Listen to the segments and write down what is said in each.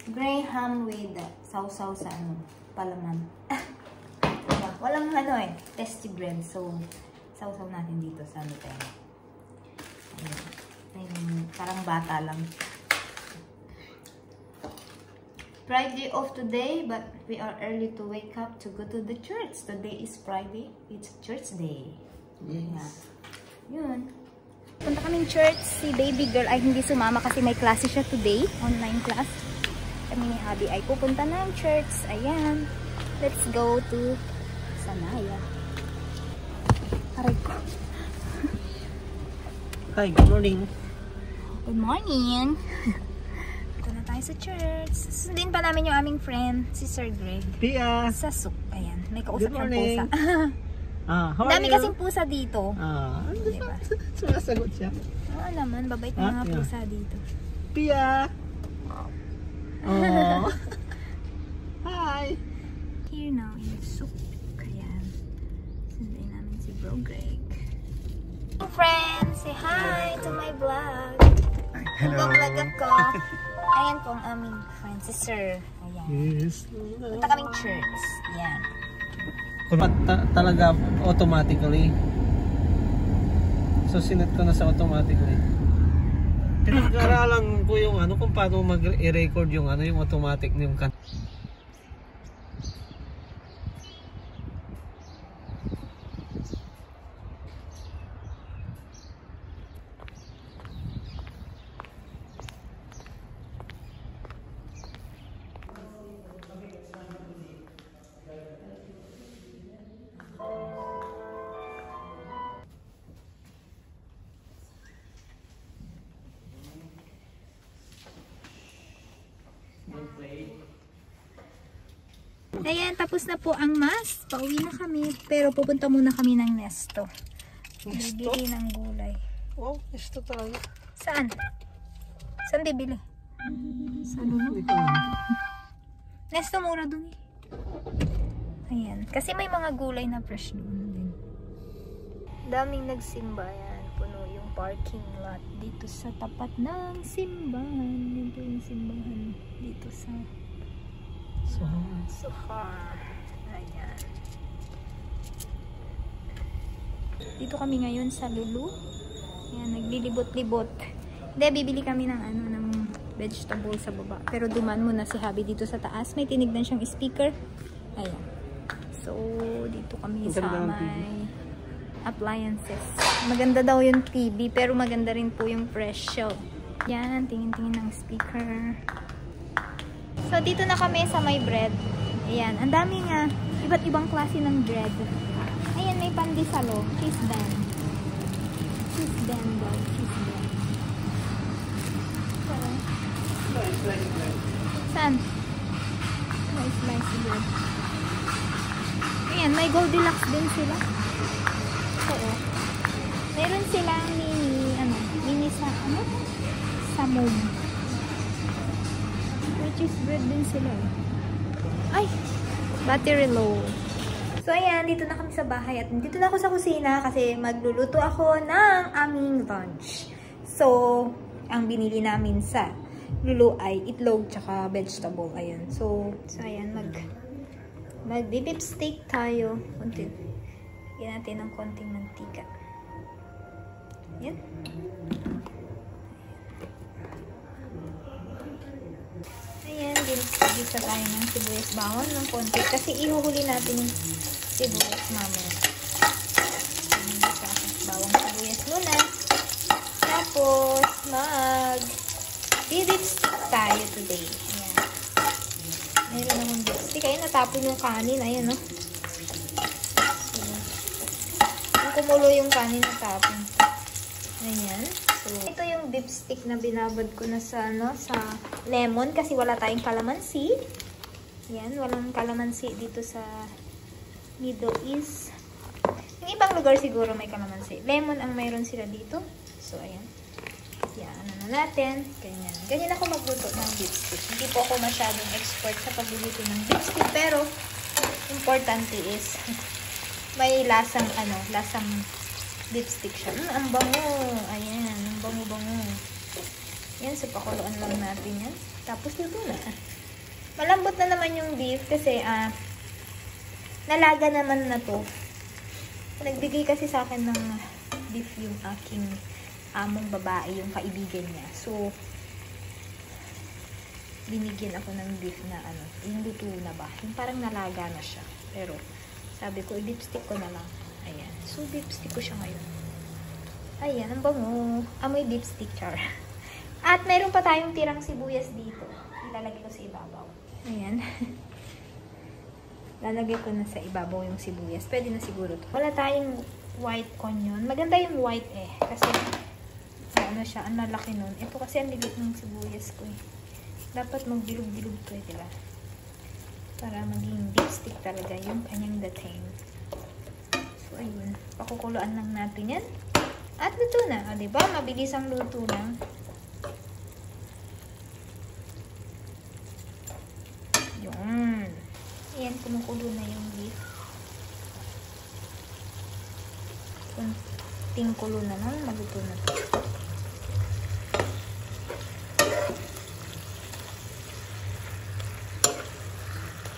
Graham with sausaw sa ano, palaman. Walang ano eh, tasty bread. So, sausaw natin dito sa ano tayo. Ayun, parang bata lang. Friday off today, but we are early to wake up to go to the church. Today is Friday. It's church day. Yes. Yeah. Yun. Punta kaming church. Si baby girl ay hindi sumama kasi may klase siya today. Online class. Kami ni Abby ay pupunta ng church. Ayan. Let's go to Sanaya. Aray ko. Hi, good morning. Good morning. Ito na tayo sa church. Sundin pa namin yung aming friend, si Sir Greg. Pia. Sa Suk. Ayan. May kausap siyang pusa. How dami are you? kasing pusa dito. Diba? Sumasagot siya. Oo naman. Babait na mga pusa dito. Pia. Oh. Hi. Here now in Suk. Ayan. Sundin namin si Bro Greg. Friends, say hi to my vlog. Hello. Vlog ako. Ayan po ang aming friend, si Sir. Ayan. Yes. Punta kaming church. Ayan. Talaga automatically. So sinet ko na sa automatically. Pinag-aralan ko yung ano kung paano mag-record yung ano yung automatic yung kan. Ayan, tapos na po ang mass. Pauwi na kami. Pero pupunta muna kami ng Nesto. Nesto? Bibili ng gulay. Oh, Nesto talaga. Saan? Saan bibili? Sa Lulu? Nesto mura dun eh. Ayan. Kasi may mga gulay na fresh doon din. Daming nagsimba yan. Puno yung parking lot dito sa tapat ng simbahan. Dito yung simbahan. Dito sa Sohar. Ayan. Dito kami ngayon sa Lulu. Ayan, naglilibot-libot. Hindi, bibili kami ng ano, ng vegetable sa baba. Pero duman muna si Habi dito sa taas. May tinignan siyang speaker. Ayan. So, dito kami sa may appliances. Maganda daw yung TV, pero maganda rin po yung presyo. Yan, tingin-tingin ng speaker. So, dito na kami sa may bread. Ayan, ang daming iba't ibang klase ng bread. Ayan, may pandesalo, cheese bun. Cheese bun daw, cheese bun. Saan? May slice bread. Ayan, may Goldilocks din sila. Oo. Meron silang mini sa, samog. May cheese bread din sila eh. Ay! Battery low. So, ayan, dito na kami sa bahay at dito na ako sa kusina kasi magluluto ako ng aming lunch. So, ang binili namin sa Lulu ay itlog tsaka vegetable. Ayan. So ayan, mag-beef steak tayo. Kunti. Yan natin ng konting mantika. Ayan. Ayan, gisa tayo ng sibuyas bawang ng konti. Kasi ihuhuli natin yung sibuyas mamaya. Bawang sibuyas muna. Tapos, beef stick tayo today. Ayan. Meron naman beef stick. Ayan, natapon yung kanin. Ayan, no? So, kung kumulo yung kanin, natapon. Ayan. So, ito yung beef stick na binabad ko na sa, sa lemon kasi wala tayong kalamansi. Ayan, walang kalamansi dito sa Middle East. Yung ibang lugar siguro may kalamansi. Lemon ang mayroon sila dito. So, ayan. Yan, ano na natin. Ganyan. Ganyan ako magluto ng beef stick. Hindi po ako masyadong expert sa pagluluto ng beef stick. Pero, importante is, may lasang, lasang beef stick siya. Ang bango. Ayan, ang bango-bango. Yan, so pakuluan lang natin yan. Tapos luto na. Malambot na naman yung beef kasi nalaga naman na to. Nagbigay kasi sa akin ng beef yung aking among babae, yung kaibigan niya. So, binigyan ako ng beef na yung luto na ba? Yung parang nalaga na siya. Pero, sabi ko, i-beef stick ko na lang. Ayan. So, beef stick ko siya ngayon. Ayan, ang bango. Amoy beef stick, char. At mayroon pa tayong tirang sibuyas dito. Ilalagay ko sa ibabaw. Ayan. Lalagay ko na sa ibabaw yung sibuyas. Pwede na siguro to. Wala tayong white onion. Maganda yung white eh. Kasi, ano siya, ang lalaki nun. Ito kasi ang lilit ng sibuyas ko eh. Dapat magbilog-bilog to eh, diba? Para maging beef stick talaga yung kanyang dating. So, ayun. Pakukuluan lang natin yan. At luto na. O, diba? Mabilis ang luto lang. Yun. Ayan, kumukulo na yung beef. Kunting kulo na lang. Maluto na to.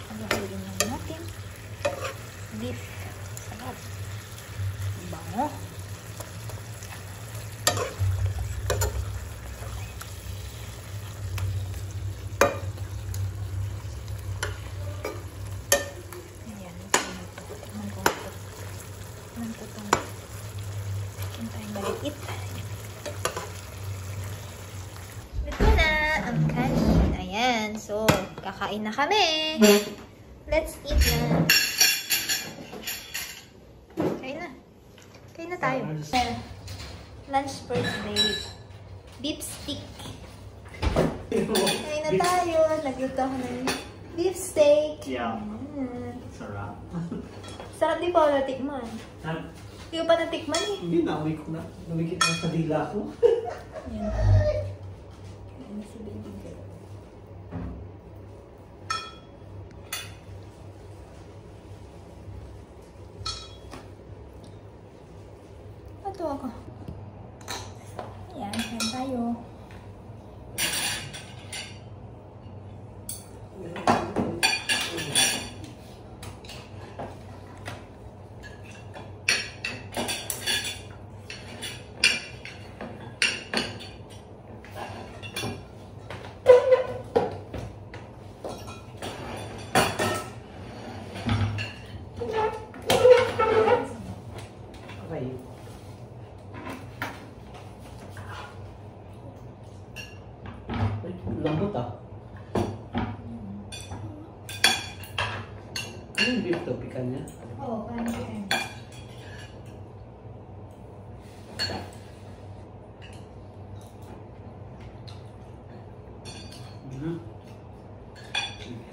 Alahayin lang natin. Beef. Sarap. Bango. Ito na ang kanin. Ayan. So, kakain na kami. Let's eat na. Kain na. Kain na tayo. Lunch birthday. Beef stick. Kain na tayo. Nagluto ako ng beef steak. Yeah. Sarap. Sarap di pa ako natikman. Hindi ko pa natikman eh. Hindi na, uwi ko na. Lumikit na sa dila ko. Yan. Yan si baby girl. Ito ako. Yan, kain tayo. Okay. Ay, lambot ah. Ano yung beef to? Pikan niya? Oo, parang chicken.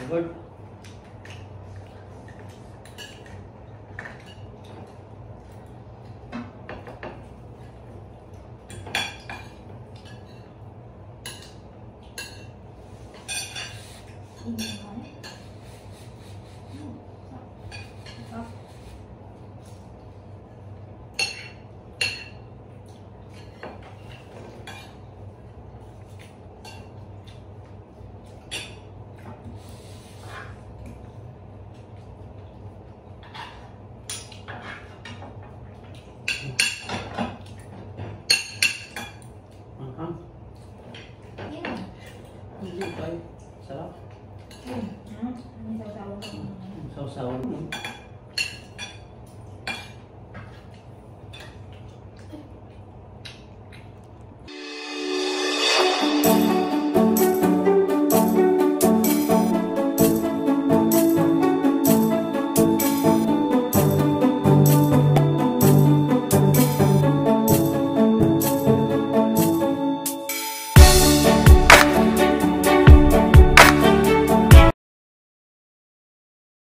Good. Hindi tayo. Sarap. Ang sasawa ko. Sausawan mo.